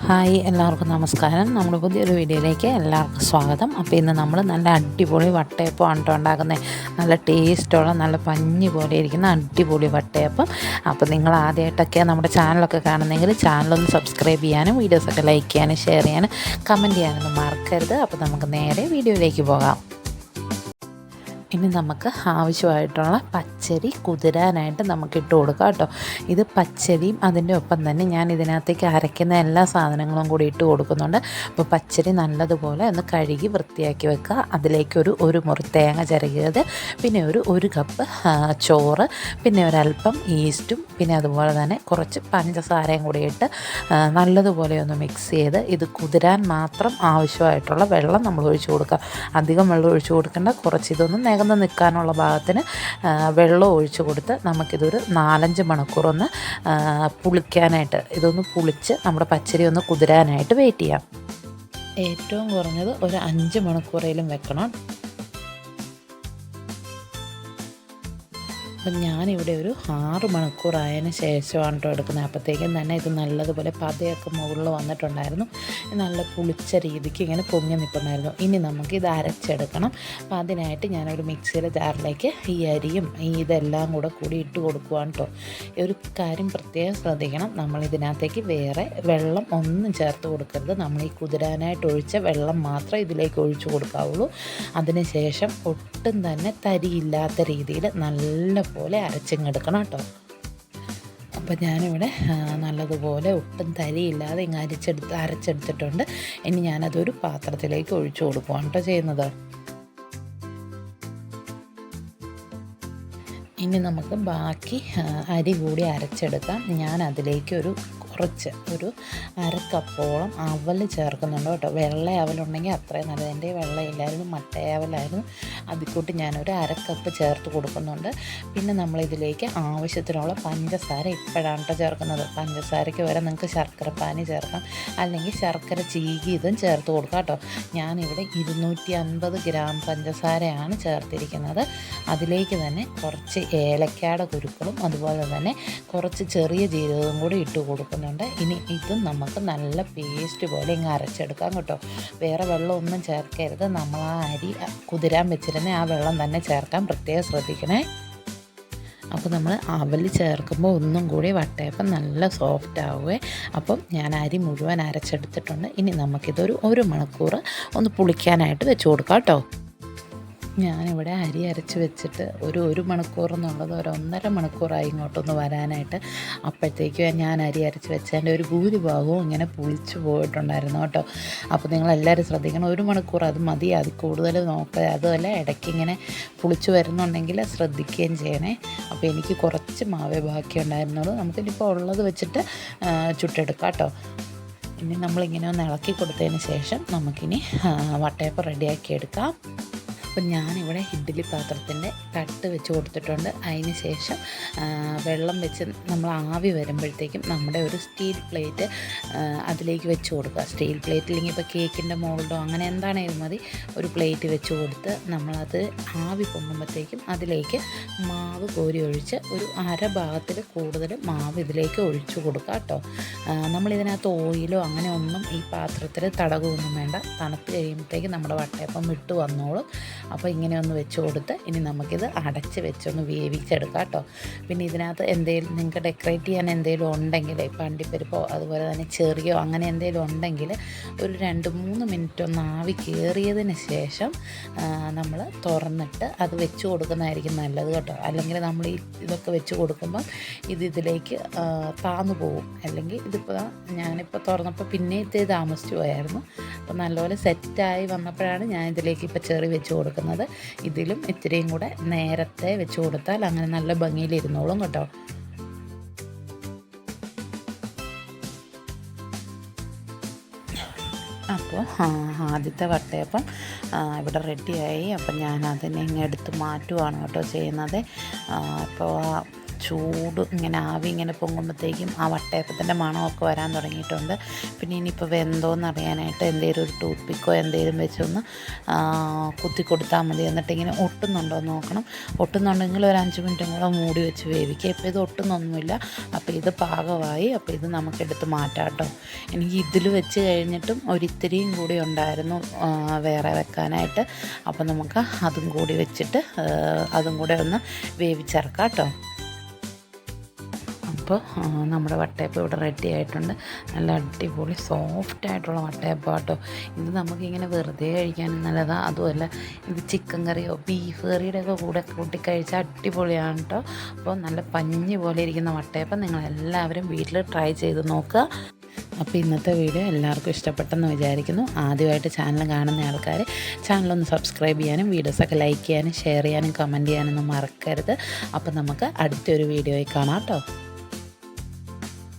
Hi, എല്ലാവർക്കും നമസ്കാരം. നമ്മുടെ പുതിയൊരു വീഡിയോയിലേക്ക് എല്ലാവർക്കും സ്വാഗതം. അപ്പോൾ ഇന്ന് നമ്മൾ നല്ല അടിപൊളി വട്ടയപ്പമാണ് കേട്ടോ ഉണ്ടാക്കുന്നത്. നല്ല ടേസ്റ്റുള്ള നല്ല പഞ്ഞി പോലെ ഇരിക്കുന്ന അടിപൊളി വട്ടയപ്പം. അപ്പോൾ നിങ്ങൾ ആദ്യമായിട്ടൊക്കെ നമ്മുടെ ചാനലൊക്കെ കാണുന്നെങ്കിൽ ചാനലൊന്ന് സബ്സ്ക്രൈബ് ചെയ്യാനും വീഡിയോസൊക്കെ ലൈക്ക് ചെയ്യാനും ഷെയർ ചെയ്യാനും കമൻറ്റ് ചെയ്യാനൊന്നും മറക്കരുത്. അപ്പോൾ നമുക്ക് നേരെ വീഡിയോയിലേക്ക് പോകാം. ഇനി നമുക്ക് ആവശ്യമായിട്ടുള്ള പച്ചരി കുതിരാനായിട്ട് നമുക്ക് ഇട്ട് കൊടുക്കാം കേട്ടോ. ഇത് പച്ചരിയും അതിൻ്റെ ഒപ്പം തന്നെ ഞാൻ ഇതിനകത്തേക്ക് അരയ്ക്കുന്ന എല്ലാ സാധനങ്ങളും കൂടി ഇട്ട് കൊടുക്കുന്നുണ്ട്. അപ്പോൾ പച്ചരി നല്ലതുപോലെ ഒന്ന് കഴുകി വൃത്തിയാക്കി വെക്കുക. അതിലേക്ക് ഒരു മുറി തേങ്ങ ചിരകിയത്, പിന്നെ ഒരു കപ്പ് ചോറ്, പിന്നെ ഒരല്പം ഈസ്റ്റും, പിന്നെ അതുപോലെ തന്നെ കുറച്ച് പഞ്ചസാരയും കൂടി ഇട്ട് നല്ലതുപോലെ ഒന്ന് മിക്സ് ചെയ്ത് ഇത് കുതിരാൻ മാത്രം ആവശ്യമായിട്ടുള്ള വെള്ളം നമ്മൾ ഒഴിച്ചു കൊടുക്കുക. അധികം വെള്ളം ഒഴിച്ചു കൊടുക്കേണ്ട, കുറച്ച് ഇതൊന്ന് നികന്ന് നിൽക്കാനുള്ള ഭാഗത്തിന് വെള്ളം ഒഴിച്ചു കൊടുത്ത് നമുക്കിതൊരു 4-5 മണിക്കൂറൊന്ന് പുളിക്കാനായിട്ട്, ഇതൊന്ന് പുളിച്ച് നമ്മുടെ പച്ചരി ഒന്ന് കുതിരാനായിട്ട് വെയിറ്റ് ചെയ്യാം. ഏറ്റവും കുറഞ്ഞത് ഒരു 5 മണിക്കൂറേലും വെക്കണം. അപ്പം ഞാനിവിടെ ഒരു 6 മണിക്കൂറായതിന് ശേഷമാണ് കേട്ടോ എടുക്കുന്നത്. അപ്പോഴത്തേക്കും തന്നെ ഇത് നല്ലതുപോലെ പതയൊക്കെ മുകളിൽ വന്നിട്ടുണ്ടായിരുന്നു. നല്ല പുളിച്ച രീതിക്ക് ഇങ്ങനെ പൊങ്ങി നിൽപ്പുണ്ടായിരുന്നു. ഇനി നമുക്ക് ഇത് അരച്ചെടുക്കണം. അപ്പം അതിനായിട്ട് ഞാനൊരു മിക്സിയുടെ ജാറിലേക്ക് ഈ അരിയും ഇതെല്ലാം കൂടി ഇട്ട് കൊടുക്കുവാണ് കേട്ടോ. ഒരു കാര്യം പ്രത്യേകം ശ്രദ്ധിക്കണം, നമ്മൾ ഇതിനകത്തേക്ക് വേറെ വെള്ളം ഒന്നും ചേർത്ത് കൊടുക്കരുത്. നമ്മൾ ഈ കുതിരാനായിട്ട് ഒഴിച്ച വെള്ളം മാത്രമേ ഇതിലേക്ക് ഒഴിച്ചു കൊടുക്കാവുള്ളൂ. അതിന് ശേഷം ഒട്ടും തന്നെ തരിയില്ലാത്ത രീതിയിൽ നല്ല പോലെ അരച്ചിങ്ങെടുക്കണം കേട്ടോ. അപ്പോൾ ഞാനിവിടെ നല്ലതുപോലെ ഒട്ടും തരിയില്ലാതെ ഇങ്ങ് അരച്ചെടുത്തിട്ടുണ്ട്. ഇനി ഞാനതൊരു പാത്രത്തിലേക്ക് ഒഴിച്ചു കൊടുക്കുകയാണ് കേട്ടോ ചെയ്യുന്നത്. ഇനി നമുക്ക് ബാക്കി അരി കൂടി അരച്ചെടുക്കാം. ഞാൻ അതിലേക്ക് ഒരു 1/2 കപ്പോളം അവൽ ചേർക്കുന്നുണ്ട് കേട്ടോ. വെള്ള അവലുണ്ടെങ്കിൽ അത്രയും നല്ലത്. എൻ്റെ വെള്ളയില്ലായിരുന്നു, മട്ടയവലായിരുന്നു. അതിക്കൂട്ട് ഞാനൊരു 1/2 കപ്പ് ചേർത്ത് കൊടുക്കുന്നുണ്ട്. പിന്നെ നമ്മളിതിലേക്ക് ആവശ്യത്തിനുള്ള പഞ്ചസാര ഇപ്പോഴാണ് കേട്ടോ ചേർക്കുന്നത്. പഞ്ചസാരയ്ക്ക് വരെ നിങ്ങൾക്ക് ശർക്കര പാനി ചേർക്കാം, അല്ലെങ്കിൽ ശർക്കര ചീകി ഇതും ചേർത്ത് കൊടുക്കാം കേട്ടോ. ഞാനിവിടെ 250 ഗ്രാം പഞ്ചസാരയാണ് ചേർത്തിരിക്കുന്നത്. അതിലേക്ക് തന്നെ കുറച്ച് ഏലക്കയുടെ കുരുക്കളും അതുപോലെ തന്നെ കുറച്ച് ചെറിയ ജീരകവും കൂടി ഇട്ട് കൊടുക്കുന്നുണ്ട്. ഇനി ഇതും നമുക്ക് നല്ല പേസ്റ്റ് പോലെ ഇങ്ങ് അരച്ചെടുക്കാം കേട്ടോ. വേറെ വെള്ളമൊന്നും ചേർക്കരുത്. നമ്മൾ ആ അരി കുതിരാൻ വെച്ചിരുന്ന ആ വെള്ളം തന്നെ ചേർക്കാൻ പ്രത്യേകം ശ്രദ്ധിക്കണേ. അപ്പോൾ നമ്മൾ അവൽ ചേർക്കുമ്പോൾ ഒന്നും കൂടി വട്ടയപ്പം നല്ല സോഫ്റ്റ് ആവുകയെ. അപ്പം ഞാൻ അരി മുഴുവൻ അരച്ചെടുത്തിട്ടുണ്ട്. ഇനി നമുക്കിതൊരു 1 മണിക്കൂർ ഒന്ന് പുളിക്കാനായിട്ട് വെച്ച് കൊടുക്കാം കേട്ടോ. ഞാനിവിടെ അരി അരച്ച് വെച്ചിട്ട് ഒരു മണിക്കൂർ എന്നുള്ളത് 1.5 മണിക്കൂറായി ഇങ്ങോട്ടൊന്ന് വരാനായിട്ട്. അപ്പോഴത്തേക്കും ഞാൻ അരി അരച്ച് വെച്ചതിൻ്റെ ഒരു ഭൂരിഭാഗവും ഇങ്ങനെ പുളിച്ച് പോയിട്ടുണ്ടായിരുന്നു കേട്ടോ. അപ്പോൾ നിങ്ങളെല്ലാവരും ശ്രദ്ധിക്കണം, 1 മണിക്കൂർ അത് മതി, അത് കൂടുതൽ നോക്കുക. അതുമല്ല, ഇടയ്ക്ക് ഇങ്ങനെ പുളിച്ച് വരുന്നുണ്ടെങ്കിൽ ശ്രദ്ധിക്കുകയും ചെയ്യണേ. അപ്പോൾ എനിക്ക് കുറച്ച് മാവേ ബാക്കിയുണ്ടായിരുന്നുള്ളൂ. നമുക്കിനിപ്പോൾ ഉള്ളത് വെച്ചിട്ട് ചുട്ടെടുക്കാം കേട്ടോ. ഇനി നമ്മളിങ്ങനെ ഒന്ന് ഇളക്കി കൊടുത്തതിന് ശേഷം നമുക്കിനി വട്ടയപ്പം റെഡിയാക്കി എടുക്കാം. അപ്പം ഞാനിവിടെ ഇഡ്ഡലി പാത്രത്തിൻ്റെ തട്ട് വെച്ച് കൊടുത്തിട്ടുണ്ട്. അതിന് ശേഷം വെള്ളം വെച്ച് നമ്മൾ ആവി വരുമ്പോഴത്തേക്കും നമ്മുടെ ഒരു സ്റ്റീൽ പ്ലേറ്റ് അതിലേക്ക് വെച്ച് കൊടുക്കുക. സ്റ്റീൽ പ്ലേറ്റില്ലെങ്കിൽ ഇപ്പോൾ കേക്കിൻ്റെ മോൾഡോ അങ്ങനെ എന്താണേലും മതി, ഒരു പ്ലേറ്റ് വെച്ച് കൊടുത്ത് നമ്മളത് ആവി പൊങ്ങുമ്പോഴത്തേക്കും അതിലേക്ക് മാവ് കോരി ഒഴിച്ച് ഒരു 1/2 ഭാഗത്തിൽ കൂടുതൽ മാവ് ഇതിലേക്ക് ഒഴിച്ചു കൊടുക്കുക കേട്ടോ. നമ്മളിതിനകത്ത് ഓയിലോ അങ്ങനെ ഒന്നും ഈ പാത്രത്തിൽ തടകുമൊന്നും വേണ്ട. തണുത്ത് കഴിയുമ്പോഴത്തേക്കും നമ്മുടെ വട്ടയപ്പം വിട്ട് വന്നോളും. അപ്പോൾ ഇങ്ങനെ ഒന്ന് വെച്ച് കൊടുത്ത് ഇനി നമുക്കിത് അടച്ച് വെച്ചൊന്ന് വേവിച്ചെടുക്കാം കേട്ടോ. പിന്നെ ഇതിനകത്ത് എന്തെങ്കിലും നിങ്ങൾക്ക് ഡെക്കറേറ്റ് ചെയ്യാൻ എന്തെങ്കിലും ഉണ്ടെങ്കിൽ, ഇപ്പോൾ അണ്ടിപ്പരിപ്പോ അതുപോലെ തന്നെ ചെറിയോ അങ്ങനെ എന്തെങ്കിലും ഉണ്ടെങ്കിൽ ഒരു 2-3 മിനിറ്റ് ഒന്ന് ആവി കയറിയതിന് ശേഷം നമ്മൾ തുറന്നിട്ട് അത് വെച്ച് കൊടുക്കുന്നതായിരിക്കും നല്ലത് കേട്ടോ. അല്ലെങ്കിൽ നമ്മൾ ഇതൊക്കെ വെച്ച് കൊടുക്കുമ്പം ഇതിലേക്ക് താന്നു പോകും. അല്ലെങ്കിൽ ഞാനിപ്പോൾ തുറന്നപ്പോൾ പിന്നെ ഇത്തിരി താമസിച്ചു പോയായിരുന്നു. അപ്പോൾ നല്ലപോലെ സെറ്റായി വന്നപ്പോഴാണ് ഞാൻ ഇതിലേക്ക് ഇപ്പോൾ ചെറി വെച്ച് കൊടുക്കുന്നത്. ഇതിലും ഇത്തിരിയും കൂടെ നേരത്തെ വെച്ച് കൊടുത്താൽ അങ്ങനെ നല്ല ഭംഗിയിലിരുന്നോളും കേട്ടോ. അപ്പോൾ ആദ്യത്തെ വട്ടയപ്പം ഇവിടെ റെഡിയായി. അപ്പം ഞാൻ അതിനെ ഇങ്ങ് എടുത്ത് മാറ്റുവാണ് കേട്ടോ ചെയ്യുന്നത്. അപ്പോൾ ചൂട് ഇങ്ങനെ ആവി ഇങ്ങനെ പൊങ്ങുമ്പോഴത്തേക്കും ആ വട്ടയപ്പത്തിൻ്റെ മണമൊക്കെ വരാൻ തുടങ്ങിയിട്ടുണ്ട്. പിന്നെ ഇനിയിപ്പോൾ വെന്തോന്ന് അറിയാനായിട്ട് എന്തെങ്കിലും ഒരു ടൂത്ത് പിക്കോ എന്തെങ്കിലും വെച്ചൊന്ന് കുത്തി കൊടുത്താൽ മതി. എന്നിട്ടിങ്ങനെ ഒട്ടുന്നുണ്ടോ എന്ന് നോക്കണം. ഒട്ടുന്നുണ്ടെങ്കിൽ ഒരു 5 മിനിറ്റും കൂടെ മൂടി വെച്ച് വേവിക്കുക. ഇപ്പോൾ ഇത് ഒട്ടുന്നൊന്നുമില്ല. അപ്പോൾ ഇത് പാകമായി. അപ്പോൾ ഇത് നമുക്കെടുത്ത് മാറ്റാം കേട്ടോ. എനിക്ക് ഇതിൽ വെച്ച് കഴിഞ്ഞിട്ടും ഒരിത്തിരിയും കൂടി ഉണ്ടായിരുന്നു വേറെ വെക്കാനായിട്ട്. അപ്പോൾ നമുക്ക് അതും കൂടി വെച്ചിട്ട് അതും കൂടെ ഒന്ന് വേവിച്ചിറക്കാം കേട്ടോ. അപ്പോൾ നമ്മുടെ വട്ടയപ്പം ഇവിടെ റെഡി ആയിട്ടുണ്ട്. നല്ല അടിപൊളി സോഫ്റ്റായിട്ടുള്ള വട്ടയപ്പം കേട്ടോ. ഇത് നമുക്കിങ്ങനെ വെറുതെ കഴിക്കാനും നല്ലതാണ്. അതുമല്ല ഇത് ചിക്കൻ കറിയോ ബീഫ് കറിയുടെയൊക്കെ കൂടെ കൂട്ടിക്കഴിച്ചാൽ അടിപൊളിയാണ് കേട്ടോ. അപ്പോൾ നല്ല പഞ്ഞി പോലെ ഇരിക്കുന്ന വട്ടയപ്പം നിങ്ങളെല്ലാവരും വീട്ടിൽ ട്രൈ ചെയ്ത് നോക്കുക. അപ്പോൾ ഇന്നത്തെ വീഡിയോ എല്ലാവർക്കും ഇഷ്ടപ്പെട്ടെന്ന് വിചാരിക്കുന്നു. ആദ്യമായിട്ട് ചാനൽ കാണുന്ന ആൾക്കാർ ചാനലൊന്ന് സബ്സ്ക്രൈബ് ചെയ്യാനും വീഡിയോസൊക്കെ ലൈക്ക് ചെയ്യാനും ഷെയർ ചെയ്യാനും കമൻറ്റ് ചെയ്യാനൊന്നും മറക്കരുത്. അപ്പോൾ നമുക്ക് അടുത്തൊരു വീഡിയോയിൽ കാണാം കേട്ടോ.